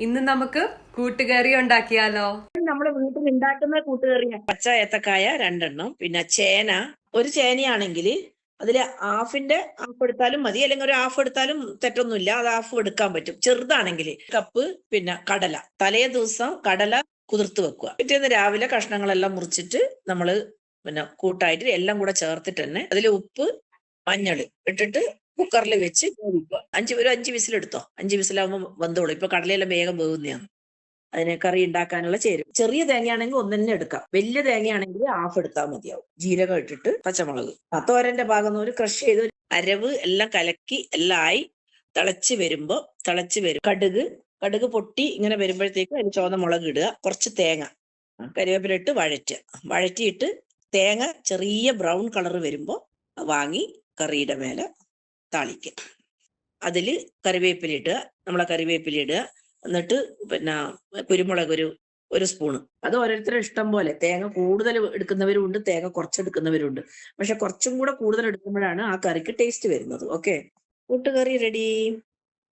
ഇന്ന് നമുക്ക് കൂട്ടുകറി ഉണ്ടാക്കിയാലോ? നമ്മുടെ വീട്ടിൽ ഉണ്ടാക്കുന്ന കൂട്ടുകറിയാണ്. പച്ച ഏത്തക്കായ 2 പിന്നെ ചേന, ഒരു ചേനയാണെങ്കിൽ അതില് ഹാഫ് എടുത്താലും മതി, അല്ലെങ്കിൽ ഒരു ഹാഫ് എടുത്താലും തെറ്റൊന്നുമില്ല. അത് ഹാഫ് എടുക്കാൻ പറ്റും. ചെറുതാണെങ്കിൽ കപ്പ്. പിന്നെ കടല, തലേ ദിവസം കടല കുതിർത്ത് വെക്കുക. പിറ്റേന്ന് രാവിലെ കഷ്ണങ്ങളെല്ലാം മുറിച്ചിട്ട് നമ്മള് പിന്നെ കൂട്ടായിട്ട് എല്ലാം കൂടെ ചേർത്തിട്ട് തന്നെ അതിൽ ഉപ്പ്, മഞ്ഞൾ ഇട്ടിട്ട് കുക്കറിൽ വെച്ച് വേവിക്കുക. ഒരു 5 വിസിലെടുത്തോ. 5 വിസിലാകുമ്പോൾ വെന്തോളൂ. ഇപ്പൊ കടലയെല്ലാം വേഗം വേവുന്നതാണ്. അതിനെ കറി ഉണ്ടാക്കാനുള്ള ചേരും. ചെറിയ തേങ്ങയാണെങ്കിൽ ഒന്നെ എടുക്കാം. വലിയ തേങ്ങയാണെങ്കിൽ ഹാഫ് എടുത്താൽ മതിയാവും. ജീരകം ഇട്ടിട്ട് പച്ചമുളക്, തോരന്റെ ഭാഗം ഒരു ക്രഷ് ചെയ്ത് അരവ് എല്ലാം കലക്കി എല്ലാം ആയി തിളച്ച് വരും. കടുക് പൊട്ടി ഇങ്ങനെ വരുമ്പോഴത്തേക്ക് അതിന് ചുവന്ന മുളക് ഇടുക. കുറച്ച് തേങ്ങ, കരിവേപ്പില ഇട്ട് വഴറ്റിയിട്ട് തേങ്ങ ചെറിയ ബ്രൗൺ കളർ വരുമ്പോൾ വാങ്ങി കറിയുടെ മേലെ താളിക്കുക. അതില് കറിവേപ്പില ഇടുക. എന്നിട്ട് പിന്നെ കുരുമുളക് ഒരു സ്പൂണ്. അത് ഓരോരുത്തരുടെ ഇഷ്ടം പോലെ. തേങ്ങ കൂടുതൽ എടുക്കുന്നവരും ഉണ്ട്, തേങ്ങ കുറച്ചെടുക്കുന്നവരും ഉണ്ട്. പക്ഷെ കുറച്ചും കൂടെ കൂടുതൽ എടുക്കുമ്പോഴാണ് ആ കറിക്ക് ടേസ്റ്റ് വരുന്നത്. ഓക്കെ, കൂട്ടുകറി റെഡി.